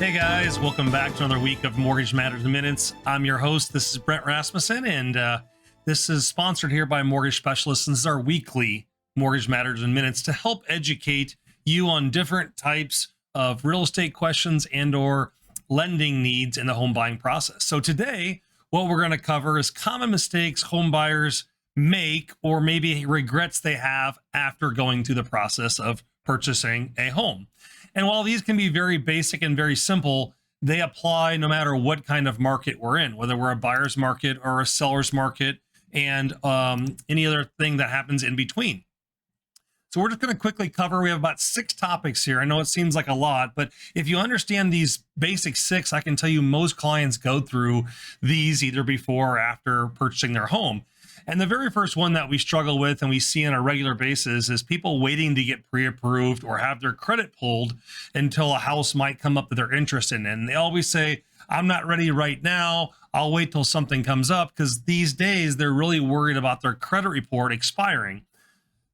Hey guys, welcome back to another week of Mortgage Matters in Minutes. I'm your host. This is Brent Rasmussen, and this is sponsored here by Mortgage Specialists. And this is our weekly Mortgage Matters in Minutes to help educate you on different types of real estate questions and/or lending needs in the home buying process. So today, what we're going to cover is common mistakes home buyers make, or maybe regrets they have after going through the process of purchasing a home. And while these can be very basic and very simple, they apply no matter what kind of market we're in, whether we're a buyer's market or a seller's market, and any other thing that happens in between. So we're just going to quickly cover, we have about 6 topics here. I know it seems like a lot, but if you understand these basic 6, I can tell you most clients go through these either before or after purchasing their home. And the very first one that we struggle with and we see on a regular basis is people waiting to get pre-approved or have their credit pulled until a house might come up that they're interested in. And they always say, I'm not ready right now. I'll wait till something comes up, because these days they're really worried about their credit report expiring.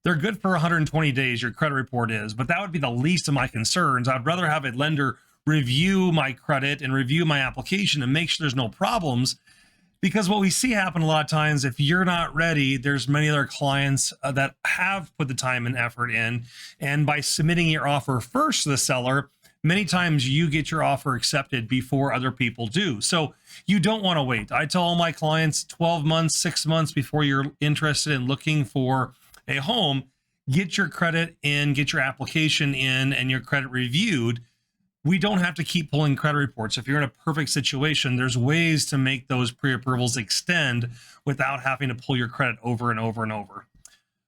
They're good for 120 days, your credit report is, but that would be the least of my concerns. I'd rather have a lender review my credit and review my application and make sure there's no problems. Because what we see happen a lot of times, if you're not ready, there's many other clients that have put the time and effort in. And by submitting your offer first to the seller, many times you get your offer accepted before other people do. So you don't want to wait. I tell all my clients 12 months, 6 months before you're interested in looking for a home, get your credit in, get your application in, and your credit reviewed. We don't have to keep pulling credit reports. If you're in a perfect situation, there's ways to make those pre-approvals extend without having to pull your credit over and over and over.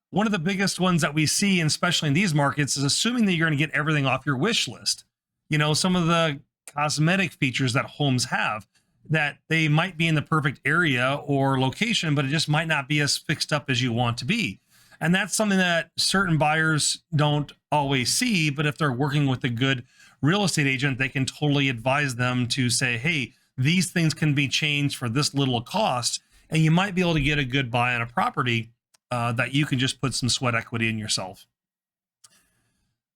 One of the biggest ones that we see, and especially in these markets, is assuming that you're going to get everything off your wish list. You know, some of the cosmetic features that homes have, that they might be in the perfect area or location, but it just might not be as fixed up as you want to be. And that's something that certain buyers don't always see, but if they're working with a good real estate agent, they can totally advise them to say, hey, these things can be changed for this little cost, and you might be able to get a good buy on a property that you can just put some sweat equity in yourself.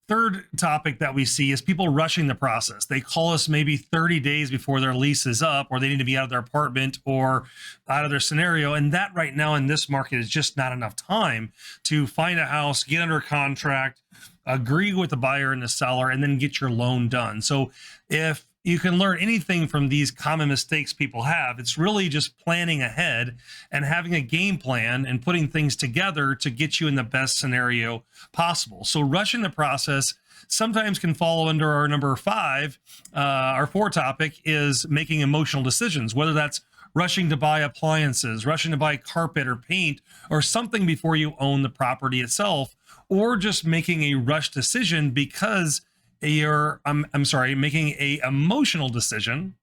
Third topic that we see is people rushing the process. They call us maybe 30 days before their lease is up, or they need to be out of their apartment or out of their scenario. And that right now in this market is just not enough time to find a house, get under contract, agree with the buyer and the seller, and then get your loan done. So if you can learn anything from these common mistakes people have, it's really just planning ahead and having a game plan and putting things together to get you in the best scenario possible. So rushing the process sometimes can fall under our number 5. Our 4 topic is making emotional decisions, whether that's rushing to buy appliances, rushing to buy carpet or paint or something before you own the property itself, or just making a rush decision because you're, making a emotional decision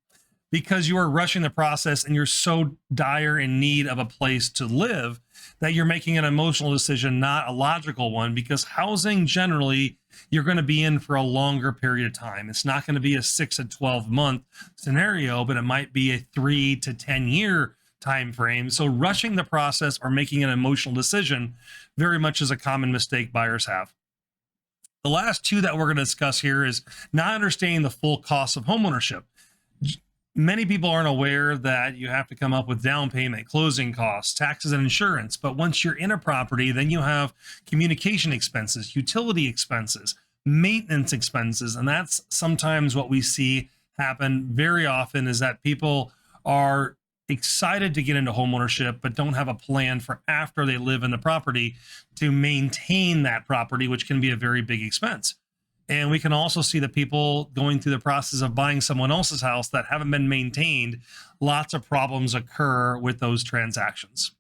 because you are rushing the process and you're so dire in need of a place to live that you're making an emotional decision, not a logical one, because housing generally you're going to be in for a longer period of time. It's not going to be a 6 to 12 month scenario, but it might be a 3 to 10 year time frame. So rushing the process or making an emotional decision very much is a common mistake buyers have. The last 2 that we're going to discuss here is not understanding the full cost of homeownership. Many people aren't aware that you have to come up with down payment, closing costs, taxes, and insurance. But once you're in a property, then you have communication expenses, utility expenses, maintenance expenses. And that's sometimes what we see happen very often, is that people are excited to get into homeownership, but don't have a plan for after they live in the property to maintain that property, which can be a very big expense. And we can also see that people going through the process of buying someone else's house that haven't been maintained, lots of problems occur with those transactions.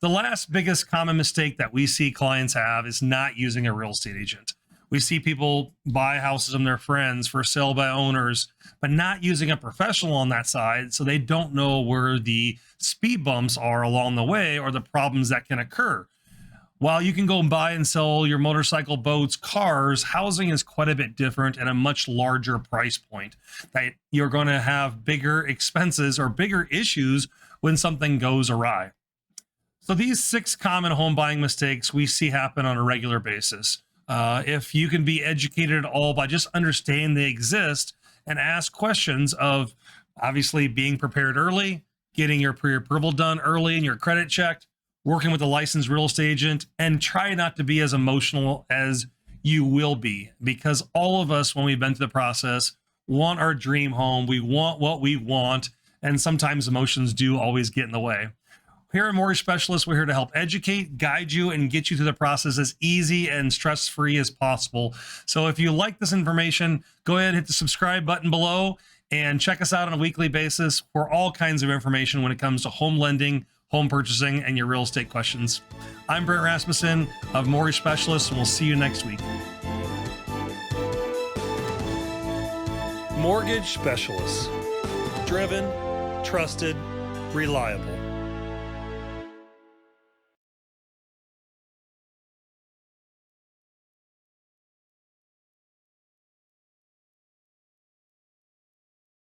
The last biggest common mistake that we see clients have is not using a real estate agent. We see people buy houses from their friends for sale by owners, but not using a professional on that side. So they don't know where the speed bumps are along the way or the problems that can occur. While you can go and buy and sell your motorcycle, boats, cars, housing is quite a bit different and a much larger price point, that you're going to have bigger expenses or bigger issues when something goes awry. So these 6 common home buying mistakes we see happen on a regular basis. If you can be educated at all by just understanding they exist and ask questions of obviously being prepared early, getting your pre-approval done early and your credit checked, working with a licensed real estate agent, and try not to be as emotional as you will be, because all of us, when we've been through the process, want our dream home. We want what we want, and sometimes emotions do always get in the way. Here at Mortgage Specialists, we're here to help educate, guide you, and get you through the process as easy and stress-free as possible. So if you like this information, go ahead and hit the subscribe button below and check us out on a weekly basis for all kinds of information when it comes to home lending, home purchasing, and your real estate questions. I'm Brent Rasmussen of Mortgage Specialists, and we'll see you next week. Mortgage Specialists. Driven, trusted, reliable.